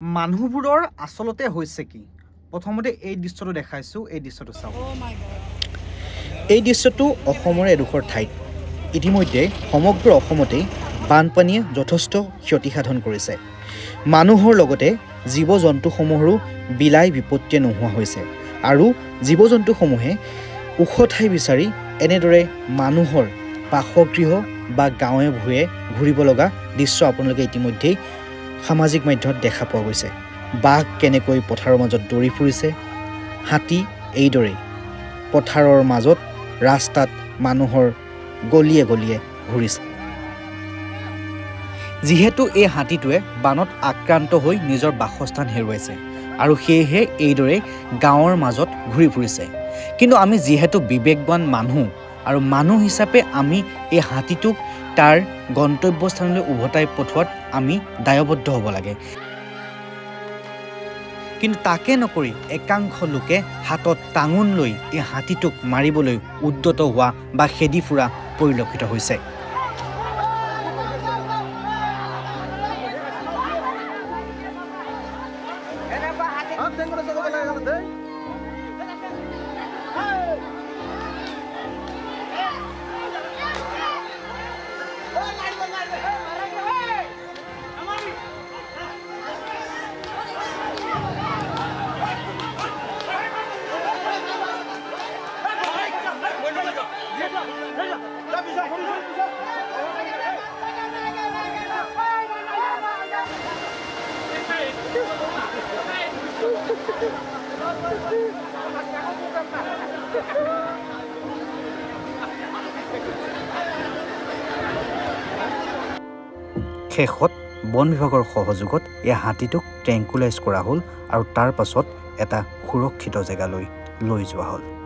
মানুহবোৰৰ আসলতে হৈছে কি প্ৰথমতে এই দৃশ্যটো দেখাইছো এই দৃশ্যটো চাওক এই দৃশ্যটো অসমৰ এডোখৰ ঠাইত ইতিমধ্যে সমগ্ৰ অসমতেই বানপানীয়ে যথেষ্ট ক্ষতি সাধন কৰিছে মানুহৰ লগতে জীৱ-জন্তুসমূহৰো বিলাই বিপত্তি নোহোৱা হৈছে আৰু জীৱ-জন্তুসমূহে ওখ ঠাই বিচাৰি এনেদৰে মানুহৰ বাসগৃহ বা গাঁৱে ভূঞে ঘূৰিব লগা দৃশ্য আপোনালোকে ইতিমধ্যেই সামাজিক মাধ্যমত দেখা পোৱা গৈছে বাঘ কেনেকৈ পথাৰৰ মাজত দৌৰি ফুৰিছে হাতী এইদৰে পথাৰৰ মাজত ৰাস্তাত মানুহৰ গলিয়ে গলিয়ে ঘূৰিছে যিহেতু এই হাতীটোৱে বানত আক্ৰান্ত হৈ নিজৰ বাসস্থান হেৰুৱাইছে আৰু সেয়েহে এইদৰে গাঁৱৰ মাজত ঘূৰি ফুৰিছে কিন্তু আমি যিহেতু বিবেকবান মানুহ আৰু মানুহ হিচাপে আমি এই হাতীটোক তাৰ গন্তব্যস্থানলৈ উভতাই পঠোৱাত আমি দায়বদ্ধ হ'ব লাগে কিন্তু তাকে নকৰি একাংশ লোকে হাতত টাঙোন লৈ এই হাতীটোক মাৰিবলৈ উদ্যত হোৱা বা খেদি ফুৰা পৰিলক্ষিত হৈছে শেষত বন বিভাগৰ সহযোগত এই হাতীটোক ট্ৰেংকুলাইজ কৰা হ'ল আৰু তাৰ পাছত এটা সুৰক্ষিত জেগালৈ লৈ যোৱা হ'ল